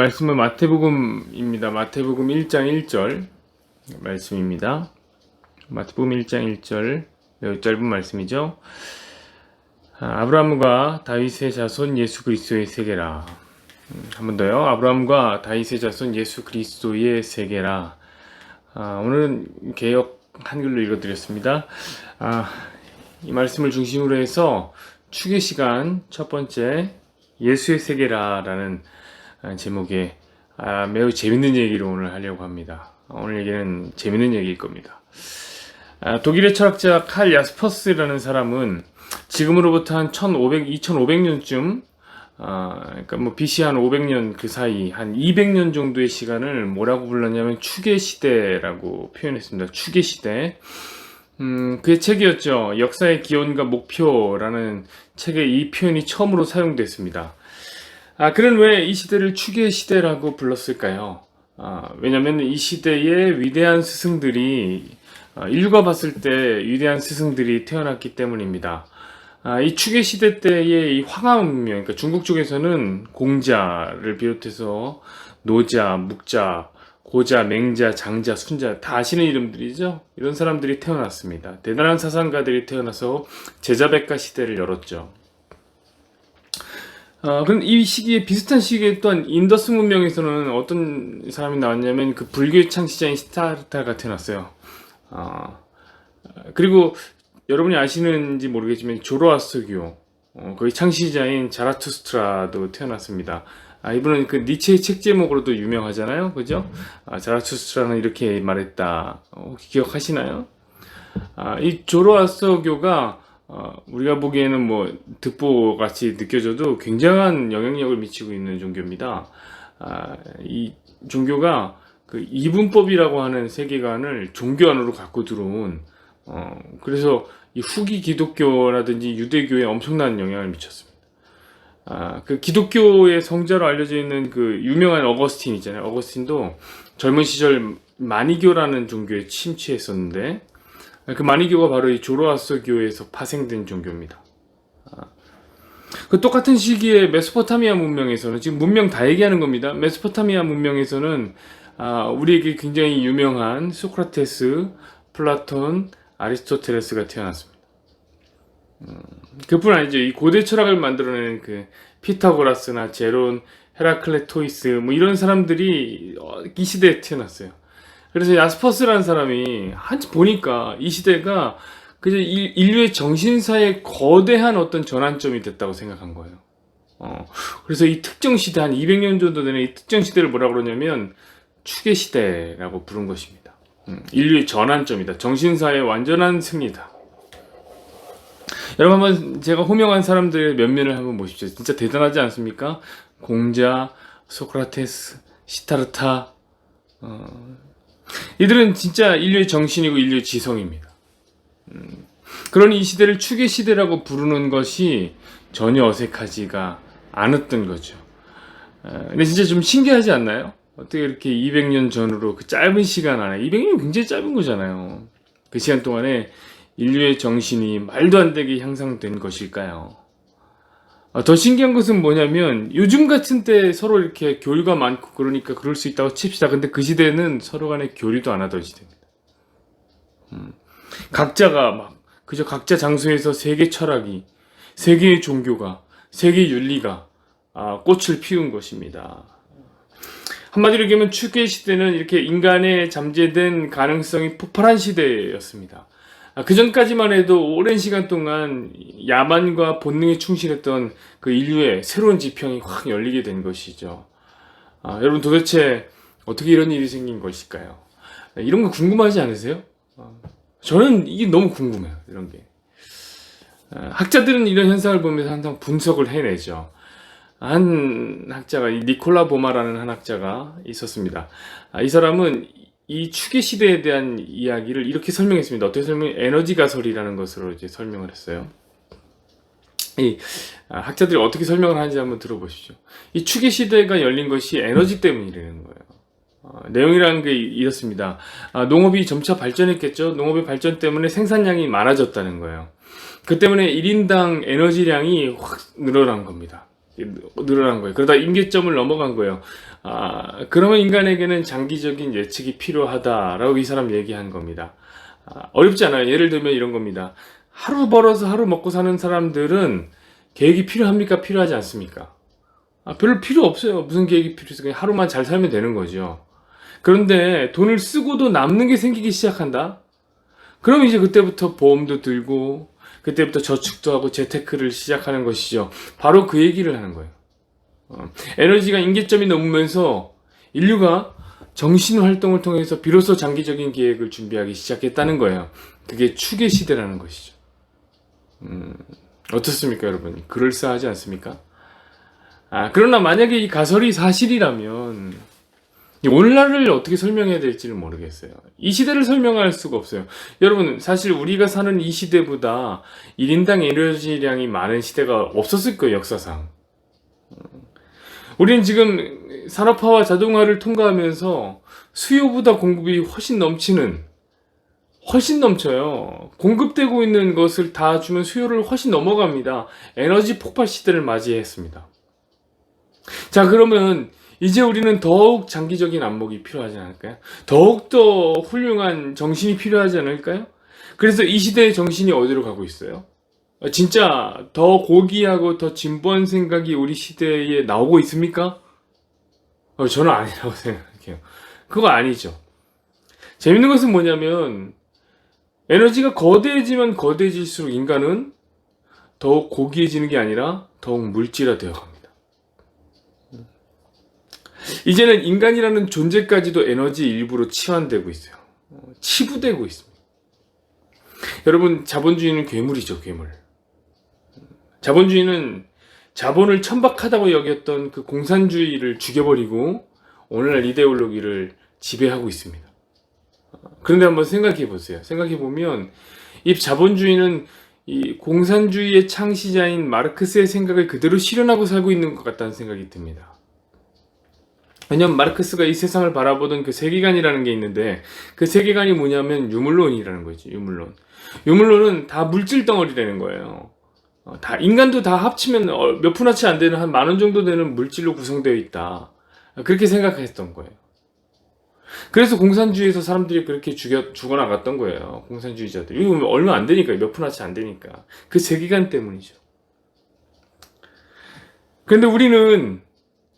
말씀은 마태복음입니다. 마태복음 1장 1절 말씀입니다. 마태복음 1장 1절 매우 짧은 말씀이죠. 아브라함과 다윗의 자손 예수 그리스도의 세계라. 한 번 더요. 아브라함과 다윗의 자손 예수 그리스도의 세계라. 오늘은 개역 한글로 읽어드렸습니다. 이 말씀을 중심으로 해서 추계 시간 첫 번째 예수의 세계라라는 제목의 매우 재밌는 얘기를 오늘 하려고 합니다. 오늘 얘기는 재밌는 얘기일 겁니다. 독일의 철학자 칼 야스퍼스라는 사람은 지금으로부터 한 2500년쯤 그러니까 BC 한 500년 그 사이 한 200년 정도의 시간을 뭐라고 불렀냐면 추계 시대라고 표현했습니다. 추계 시대. 그의 책이었죠. 역사의 기원과 목표라는 책에 이 표현이 처음으로 사용됐습니다. 그는 왜 이 시대를 추계 시대라고 불렀을까요? 왜냐면 이 시대에 위대한 스승들이 인류가 봤을 때 위대한 스승들이 태어났기 때문입니다. 이 추계 시대 때의 이 황하 문명, 그러니까 중국 쪽에서는 공자를 비롯해서 노자, 묵자, 고자, 맹자, 장자, 순자 다 아시는 이름들이죠. 이런 사람들이 태어났습니다. 대단한 사상가들이 태어나서 제자백가 시대를 열었죠. 그런데 이 시기에 비슷한 시기에 또한 인더스 문명에서는 어떤 사람이 나왔냐면 그 불교의 창시자인 시타르타가 태어났어요. 그리고 여러분이 아시는지 모르겠지만 조로아스터교 거의 창시자인 자라투스트라도 태어났습니다. 이분은 그 니체의 책 제목으로도 유명하잖아요, 그죠? 자라투스트라는 이렇게 말했다. 혹시 기억하시나요? 이 조로아스터교가 우리가 보기에는 뭐 득보같이 느껴져도 굉장한 영향력을 미치고 있는 종교입니다. 이 종교가 그 이분법이라고 하는 세계관을 종교 안으로 갖고 들어온 그래서 이 후기 기독교라든지 유대교에 엄청난 영향을 미쳤습니다. 그 기독교의 성자로 알려져 있는 그 유명한 어거스틴 있잖아요. 어거스틴도 젊은 시절 마니교라는 종교에 침취했었는데 그 마니교가 바로 이 조로아스터교에서 파생된 종교입니다. 그 똑같은 시기에 메소포타미아 문명에서는 지금 문명 다 얘기하는 겁니다. 메소포타미아 문명에서는 우리에게 굉장히 유명한 소크라테스, 플라톤, 아리스토텔레스가 태어났습니다. 그뿐 아니죠. 이 고대 철학을 만들어낸 그 피타고라스나 제론, 헤라클레토이스 뭐 이런 사람들이 이 시대에 태어났어요. 그래서 야스퍼스라는 사람이 한참 보니까 이 시대가 그저 인류의 정신사의 거대한 어떤 전환점이 됐다고 생각한 거예요. 그래서 이 특정 시대 한 200년 정도 되는 이 특정 시대를 뭐라고 그러냐면 추계 시대라고 부른 것입니다. 인류의 전환점이다. 정신사의 완전한 승리다. 여러분 한번 제가 호명한 사람들의 면면을 한번 보십시오. 진짜 대단하지 않습니까? 공자, 소크라테스, 시타르타 이들은 진짜 인류의 정신이고 인류의 지성입니다. 그러니 이 시대를 추계 시대라고 부르는 것이 전혀 어색하지가 않았던 거죠. 근데 진짜 좀 신기하지 않나요? 어떻게 이렇게 200년 전으로 그 짧은 시간 안에 200년이 굉장히 짧은 거잖아요. 그 시간 동안에 인류의 정신이 말도 안 되게 향상된 것일까요? 더 신기한 것은 뭐냐면 요즘 같은 때 서로 이렇게 교류가 많고 그러니까 그럴 수 있다고 칩시다. 근데 그 시대는 서로 간에 교류도 안 하던 시대입니다. 각자가 막 그저 각자 장소에서 세계 철학이, 세계의 종교가, 세계 윤리가 꽃을 피운 것입니다. 한마디로 얘기하면 추계 시대는 이렇게 인간의 잠재된 가능성이 폭발한 시대였습니다. 그 전까지만 해도 오랜 시간 동안 야만과 본능에 충실했던 그 인류의 새로운 지평이 확 열리게 된 것이죠. 여러분 도대체 어떻게 이런 일이 생긴 것일까요? 이런 거 궁금하지 않으세요? 저는 이게 너무 궁금해요. 이런 게. 학자들은 이런 현상을 보면서 항상 분석을 해내죠. 한 학자가 니콜라 보마라는 한 학자가 있었습니다. 이 사람은 이 추계 시대에 대한 이야기를 이렇게 설명했습니다. 어떻게 에너지 가설이라는 것으로 이제 설명을 했어요. 이 학자들이 어떻게 설명을 하는지 한번 들어보십시오. 이 추계 시대가 열린 것이 에너지 때문이라는 거예요. 내용이라는 게 이렇습니다. 농업이 점차 발전했겠죠. 농업의 발전 때문에 생산량이 많아졌다는 거예요. 그 때문에 1인당 에너지량이 확 늘어난 겁니다. 늘어난 거예요. 그러다 임계점을 넘어간 거예요. 그러면 인간에게는 장기적인 예측이 필요하다라고 이 사람 얘기한 겁니다. 어렵지 않아요. 예를 들면 이런 겁니다. 하루 벌어서 하루 먹고 사는 사람들은 계획이 필요합니까? 필요하지 않습니까? 별로 필요 없어요. 무슨 계획이 필요해서 그냥 하루만 잘 살면 되는 거죠. 그런데 돈을 쓰고도 남는 게 생기기 시작한다? 그럼 이제 그때부터 보험도 들고 그때부터 저축도 하고 재테크를 시작하는 것이죠. 바로 그 얘기를 하는 거예요. 에너지가 임계점이 넘으면서 인류가 정신활동을 통해서 비로소 장기적인 계획을 준비하기 시작했다는 거예요. 그게 추계 시대라는 것이죠. 어떻습니까, 여러분? 그럴싸하지 않습니까? 그러나 만약에 이 가설이 사실이라면 오늘날을 어떻게 설명해야 될지를 모르겠어요. 이 시대를 설명할 수가 없어요. 여러분, 사실 우리가 사는 이 시대보다 1인당 에너지량이 많은 시대가 없었을 거예요, 역사상. 우리는 지금 산업화와 자동화를 통과하면서 수요보다 공급이 훨씬 넘쳐요. 공급되고 있는 것을 다 주면 수요를 훨씬 넘어갑니다. 에너지 폭발 시대를 맞이했습니다. 자, 그러면 이제 우리는 더욱 장기적인 안목이 필요하지 않을까요? 더욱더 훌륭한 정신이 필요하지 않을까요? 그래서 이 시대의 정신이 어디로 가고 있어요? 진짜 더 고귀하고 더 진보한 생각이 우리 시대에 나오고 있습니까? 저는 아니라고 생각해요. 그거 아니죠. 재밌는 것은 뭐냐면 에너지가 거대해지면 거대해질수록 인간은 더욱 고귀해지는 게 아니라 더욱 물질화되어 갑니다. 이제는 인간이라는 존재까지도 에너지 일부로 치환되고 있어요. 치부되고 있습니다. 여러분, 자본주의는 괴물이죠, 괴물. 자본주의는 자본을 천박하다고 여겼던 그 공산주의를 죽여버리고 오늘날 이데올로기를 지배하고 있습니다. 그런데 한번 생각해 보세요. 생각해 보면 이 자본주의는 이 공산주의의 창시자인 마르크스의 생각을 그대로 실현하고 살고 있는 것 같다는 생각이 듭니다. 왜냐면 마르크스가 이 세상을 바라보던 그 세계관이라는 게 있는데 그 세계관이 뭐냐면 유물론이라는 거지. 유물론은 다 물질 덩어리라는 거예요. 인간도 다 합치면 몇 푼어치 안 되는 한 10,000원 정도 되는 물질로 구성되어 있다. 그렇게 생각했던 거예요. 그래서 공산주의에서 사람들이 그렇게 죽어나갔던 거예요. 공산주의자들. 이거 얼마 안 되니까, 몇 푼어치 안 되니까. 그 세계관 때문이죠. 그런데 우리는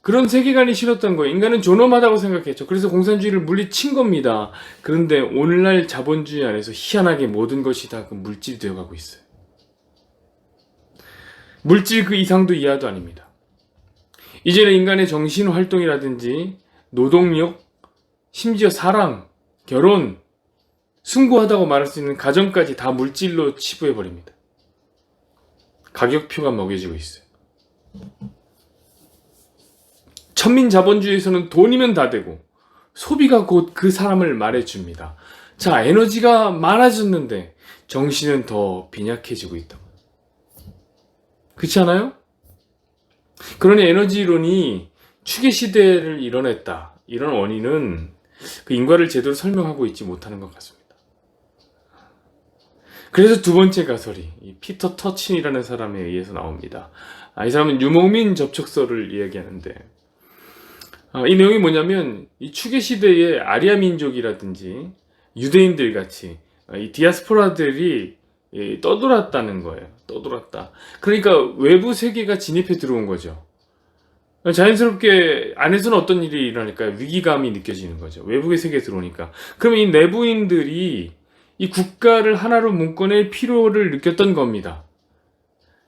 그런 세계관이 싫었던 거예요. 인간은 존엄하다고 생각했죠. 그래서 공산주의를 물리친 겁니다. 그런데 오늘날 자본주의 안에서 희한하게 모든 것이 다 그 물질이 되어가고 있어요. 물질 그 이상도 이하도 아닙니다. 이제는 인간의 정신활동이라든지 노동력, 심지어 사랑, 결혼, 숭고하다고 말할 수 있는 가정까지 다 물질로 치부해버립니다. 가격표가 먹여지고 있어요. 천민자본주의에서는 돈이면 다 되고 소비가 곧 그 사람을 말해줍니다. 자, 에너지가 많아졌는데 정신은 더 빈약해지고 있다. 그렇지 않아요? 그러니 에너지론이 추계시대를 이뤄냈다. 이런 원인은 그 인과를 제대로 설명하고 있지 못하는 것 같습니다. 그래서 두 번째 가설이 이 피터 터친이라는 사람에 의해서 나옵니다. 이 사람은 유목민 접촉서를 이야기하는데 이 내용이 뭐냐면 이 추계시대의 아리아 민족이라든지 유대인들 같이 이 디아스포라들이 떠돌았다는 거예요. 떠돌았다. 그러니까 외부 세계가 진입해 들어온 거죠. 자연스럽게 안에서는 어떤 일이 일어날까요? 위기감이 느껴지는 거죠. 외부의 세계에 들어오니까. 그러면 이 내부인들이 이 국가를 하나로 묶어낼 필요를 느꼈던 겁니다.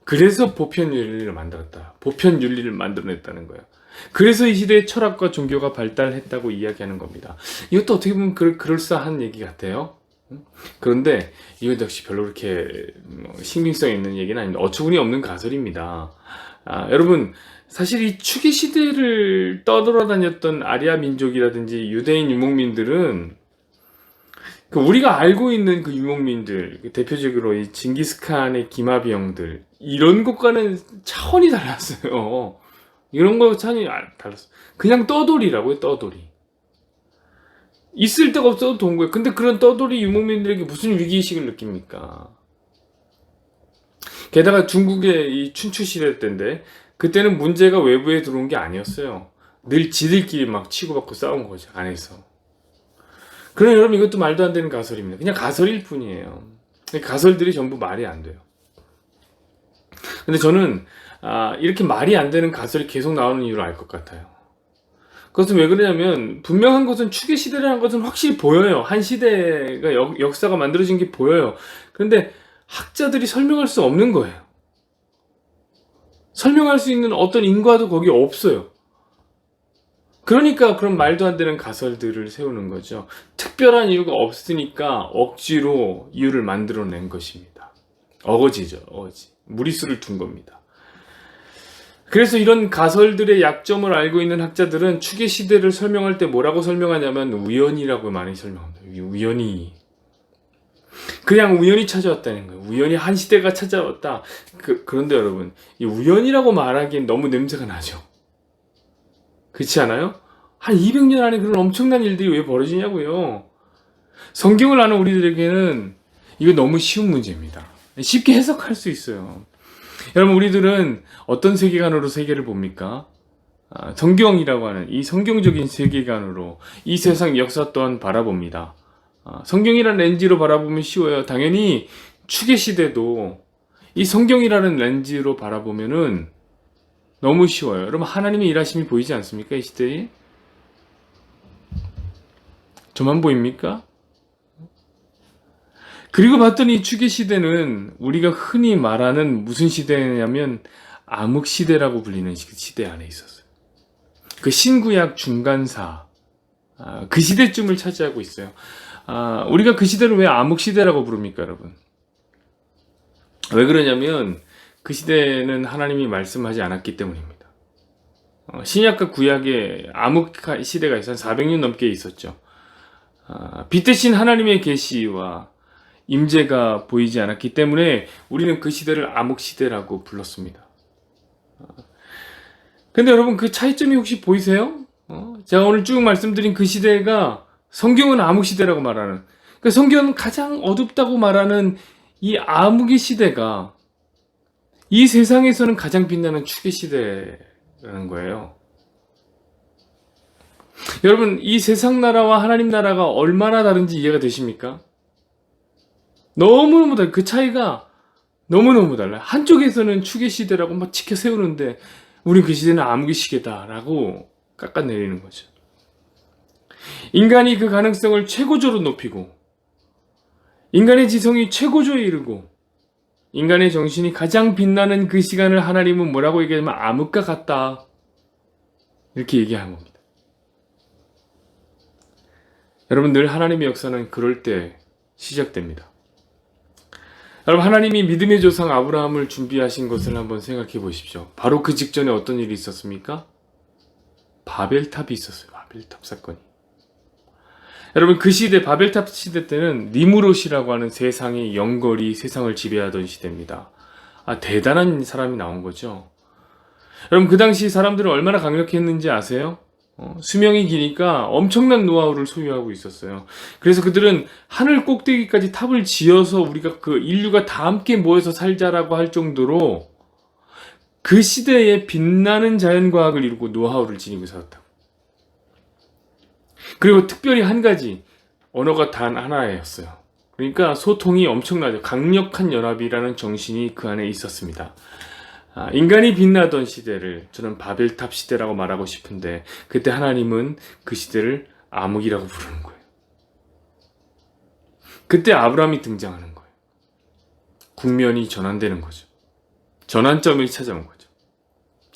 그래서 보편윤리를 만들었다. 보편윤리를 만들어냈다는 거예요. 그래서 이 시대에 철학과 종교가 발달했다고 이야기하는 겁니다. 이것도 어떻게 보면 그럴싸한 얘기 같아요. 그런데 이건 역시 별로 그렇게 신빙성 있는 얘기는 아닙니다. 어처구니 없는 가설입니다. 여러분, 사실 이 추계 시대를 떠돌아다녔던 아리아 민족이라든지 유대인 유목민들은 우리가 알고 있는 그 유목민들, 대표적으로 이 징기스칸의 기마병들, 이런 것과는 차원이 달랐어요. 이런 거 차원이 달랐어요. 그냥 떠돌이라고요, 떠돌이. 있을 데가 없어도 돈 거예요. 근데 그런 떠돌이 유목민들에게 무슨 위기의식을 느낍니까? 게다가 중국의 이 춘추 시대 때인데 그때는 문제가 외부에 들어온 게 아니었어요. 늘 지들끼리 막 치고받고 싸운 거죠, 안에서. 그러나 여러분, 이것도 말도 안 되는 가설입니다. 그냥 가설일 뿐이에요. 가설들이 전부 말이 안 돼요. 근데 저는 이렇게 말이 안 되는 가설이 계속 나오는 이유를 알 것 같아요. 그것은 왜 그러냐면, 분명한 것은 추계 시대라는 것은 확실히 보여요. 한 시대가 역사가 만들어진 게 보여요. 그런데 학자들이 설명할 수 없는 거예요. 설명할 수 있는 어떤 인과도 거기 없어요. 그러니까 그런 말도 안 되는 가설들을 세우는 거죠. 특별한 이유가 없으니까 억지로 이유를 만들어낸 것입니다. 어거지죠, 어거지. 무리수를 둔 겁니다. 그래서 이런 가설들의 약점을 알고 있는 학자들은 추계 시대를 설명할 때 뭐라고 설명하냐면 우연이라고 많이 설명합니다. 우연히. 그냥 우연히 찾아왔다는 거예요. 우연히 한 시대가 찾아왔다. 그런데 여러분, 이 우연이라고 말하기엔 너무 냄새가 나죠. 그렇지 않아요? 한 200년 안에 그런 엄청난 일들이 왜 벌어지냐고요. 성경을 아는 우리들에게는 이거 너무 쉬운 문제입니다. 쉽게 해석할 수 있어요. 여러분, 우리들은 어떤 세계관으로 세계를 봅니까? 성경이라고 하는 이 성경적인 세계관으로 이 세상 역사 또한 바라봅니다. 성경이라는 렌즈로 바라보면 쉬워요. 당연히 추계 시대도 이 성경이라는 렌즈로 바라보면은 너무 쉬워요. 여러분, 하나님의 일하심이 보이지 않습니까? 이 시대에? 저만 보입니까? 그리고 봤더니 이 추계 시대는 우리가 흔히 말하는 무슨 시대냐면 암흑 시대라고 불리는 시대 안에 있었어요. 그 신구약 중간사, 그 시대쯤을 차지하고 있어요. 우리가 그 시대를 왜 암흑 시대라고 부릅니까, 여러분? 왜 그러냐면 그 시대는 하나님이 말씀하지 않았기 때문입니다. 신약과 구약에 암흑 시대가 있어요. 400년 넘게 있었죠. 빛 대신 하나님의 계시와 임재가 보이지 않았기 때문에 우리는 그 시대를 암흑 시대라고 불렀습니다. 근데 여러분, 그 차이점이 혹시 보이세요? 제가 오늘 쭉 말씀드린 그 시대가 성경은 암흑 시대라고 말하는, 그러니까 성경은 가장 어둡다고 말하는 이 암흑의 시대가 이 세상에서는 가장 빛나는 추계 시대라는 거예요. 여러분, 이 세상 나라와 하나님 나라가 얼마나 다른지 이해가 되십니까? 너무너무 달라요. 그 차이가 너무너무 달라요. 한쪽에서는 추계 시대라고 막 지켜 세우는데 우리 그 시대는 암흑의 시계다라고 깎아내리는 거죠. 인간이 그 가능성을 최고조로 높이고 인간의 지성이 최고조에 이르고 인간의 정신이 가장 빛나는 그 시간을 하나님은 뭐라고 얘기하냐면 암흑과 같다, 이렇게 얘기한 겁니다. 여러분, 늘 하나님의 역사는 그럴 때 시작됩니다. 여러분, 하나님이 믿음의 조상 아브라함을 준비하신 것을 한번 생각해 보십시오. 바로 그 직전에 어떤 일이 있었습니까? 바벨탑이 있었어요. 바벨탑 사건이. 여러분, 그 시대, 바벨탑 시대 때는 니무롯이라고 하는 세상의 영걸이 세상을 지배하던 시대입니다. 대단한 사람이 나온 거죠. 여러분, 그 당시 사람들은 얼마나 강력했는지 아세요? 수명이 기니까 엄청난 노하우를 소유하고 있었어요. 그래서 그들은 하늘 꼭대기까지 탑을 지어서 우리가 그 인류가 다 함께 모여서 살자라고 할 정도로 그 시대에 빛나는 자연과학을 이루고 노하우를 지니고 살았다고. 그리고 특별히 한 가지, 언어가 단 하나였어요. 그러니까 소통이 엄청나죠. 강력한 연합이라는 정신이 그 안에 있었습니다. 인간이 빛나던 시대를 저는 바벨탑 시대라고 말하고 싶은데, 그때 하나님은 그 시대를 암흑이라고 부르는 거예요. 그때 아브라함이 등장하는 거예요. 국면이 전환되는 거죠. 전환점을 찾아온 거죠.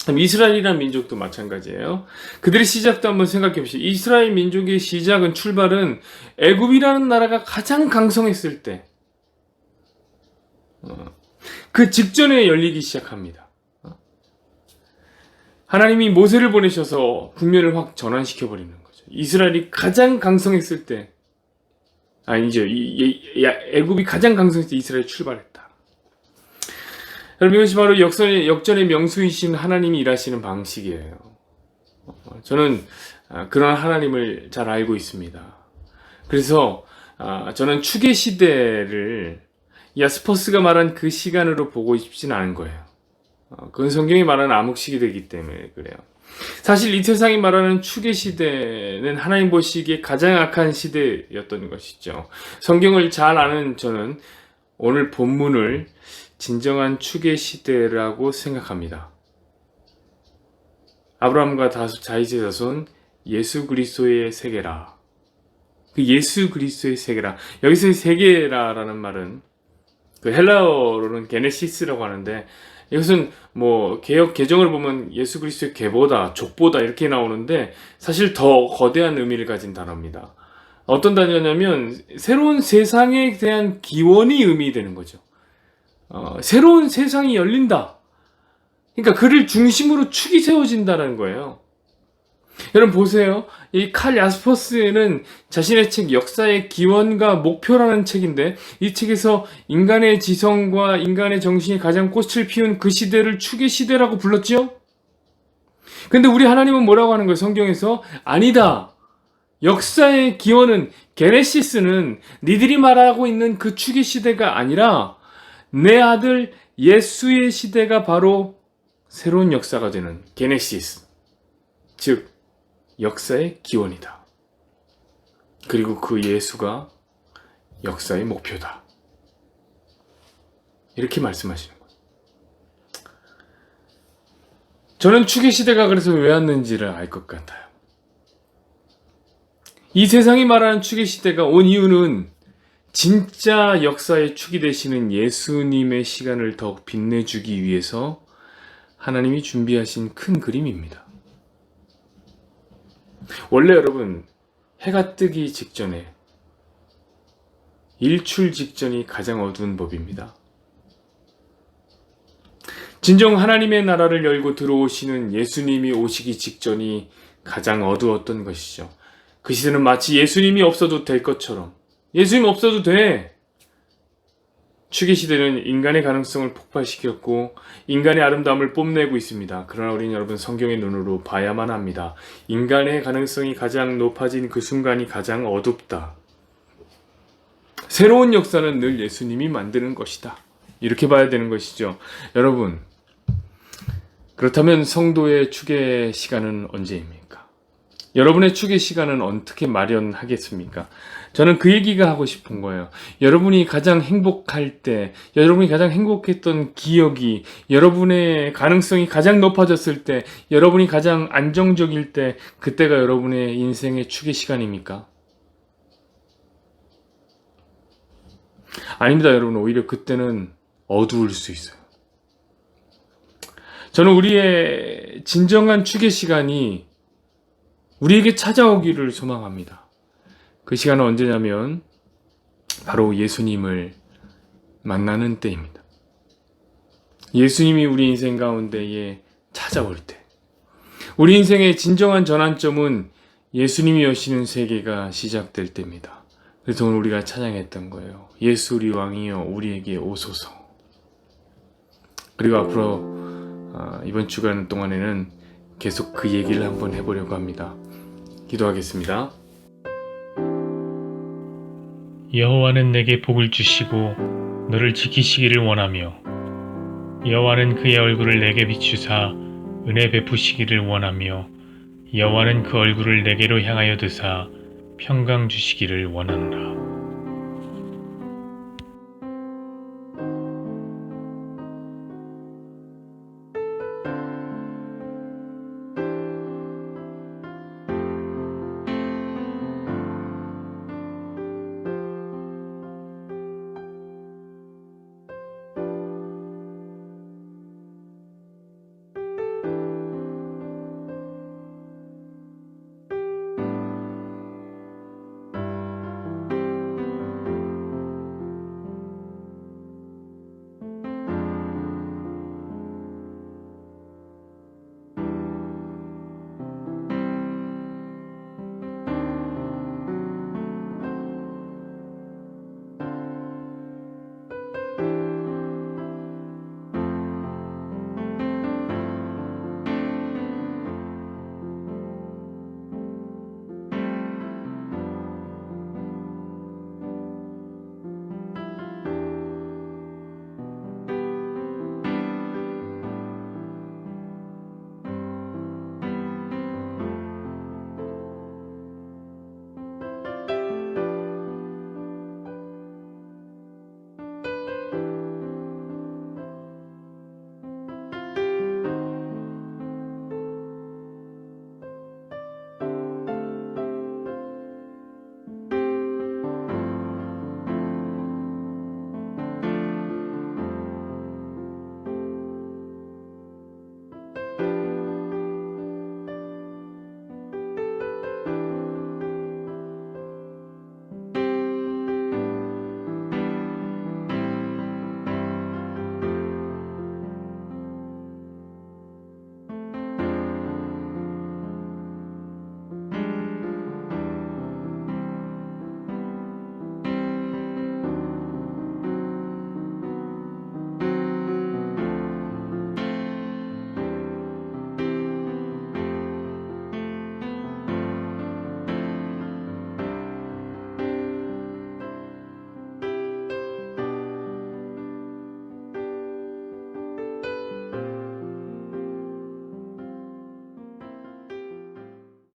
이스라엘이라는 민족도 마찬가지예요. 그들의 시작도 한번 생각해 보시죠. 이스라엘 민족의 시작은, 출발은 애굽이라는 나라가 가장 강성했을 때, 그 직전에 열리기 시작합니다. 하나님이 모세를 보내셔서 국면을 확 전환시켜 버리는 거죠. 이스라엘이 가장 강성했을 때, 아니죠, 애굽이 가장 강성했을 때 이스라엘이 출발했다. 여러분, 이것이 바로 역전의 명수이신 하나님이 일하시는 방식이에요. 저는 그런 하나님을 잘 알고 있습니다. 그래서 저는 추계 시대를 야스퍼스가 말한 그 시간으로 보고 싶지는 않은 거예요. 그건 성경이 말하는 암흑 시대이기 때문에 그래요. 사실 이 세상이 말하는 추계 시대는 하나님 보시기에 가장 악한 시대였던 것이죠. 성경을 잘 아는 저는 오늘 본문을 진정한 추계 시대라고 생각합니다. 아브라함과 다윗의 자손 예수 그리스도의 세계라. 그 예수 그리스도의 세계라. 여기서 세계라라는 말은 그 헬라어로는 게네시스라고 하는데 이것은 뭐 개역 개정을 보면 예수 그리스도의 계보다 족보다 이렇게 나오는데 사실 더 거대한 의미를 가진 단어입니다. 어떤 단어냐면 새로운 세상에 대한 기원이 의미되는 거죠. 새로운 세상이 열린다. 그러니까 그를 중심으로 축이 세워진다는 거예요. 여러분 보세요. 이 칼 야스퍼스는 자신의 책 역사의 기원과 목표라는 책인데 이 책에서 인간의 지성과 인간의 정신이 가장 꽃을 피운 그 시대를 축의 시대라고 불렀죠? 근데 우리 하나님은 뭐라고 하는 거예요? 성경에서 아니다. 역사의 기원은 게네시스는 니들이 말하고 있는 그 축의 시대가 아니라 내 아들 예수의 시대가 바로 새로운 역사가 되는 게네시스, 즉 역사의 기원이다. 그리고 그 예수가 역사의 목표다. 이렇게 말씀하시는 거예요. 저는 축의 시대가 그래서 왜 왔는지를 알 것 같아요. 이 세상이 말하는 축의 시대가 온 이유는 진짜 역사의 축이 되시는 예수님의 시간을 더욱 빛내주기 위해서 하나님이 준비하신 큰 그림입니다. 원래 여러분, 해가 뜨기 직전에 일출 직전이 가장 어두운 법입니다. 진정 하나님의 나라를 열고 들어오시는 예수님이 오시기 직전이 가장 어두웠던 것이죠. 그 시대는 마치 예수님이 없어도 될 것처럼 예수님 없어도 돼. 축의 시대는 인간의 가능성을 폭발시켰고 인간의 아름다움을 뽐내고 있습니다. 그러나 우리는 여러분 성경의 눈으로 봐야만 합니다. 인간의 가능성이 가장 높아진 그 순간이 가장 어둡다. 새로운 역사는 늘 예수님이 만드는 것이다. 이렇게 봐야 되는 것이죠. 여러분, 그렇다면 성도의 축의 시간은 언제입니까? 여러분의 축의 시간은 어떻게 마련하겠습니까? 저는 그 얘기가 하고 싶은 거예요. 여러분이 가장 행복할 때, 여러분이 가장 행복했던 기억이, 여러분의 가능성이 가장 높아졌을 때, 여러분이 가장 안정적일 때, 그때가 여러분의 인생의 축의 시간입니까? 아닙니다, 여러분. 오히려 그때는 어두울 수 있어요. 저는 우리의 진정한 축의 시간이 우리에게 찾아오기를 소망합니다. 그 시간은 언제냐면 바로 예수님을 만나는 때입니다. 예수님이 우리 인생 가운데에 찾아올 때, 우리 인생의 진정한 전환점은 예수님이 여시는 세계가 시작될 때입니다. 그래서 오늘 우리가 찬양했던 거예요. 예수 우리 왕이여 우리에게 오소서. 그리고 앞으로 이번 주간 동안에는 계속 그 얘기를 한번 해보려고 합니다. 기도하겠습니다. 여호와는 내게 복을 주시고 너를 지키시기를 원하며 여호와는 그의 얼굴을 내게 비추사 은혜 베푸시기를 원하며 여호와는 그 얼굴을 내게로 향하여 드사 평강 주시기를 원하노라.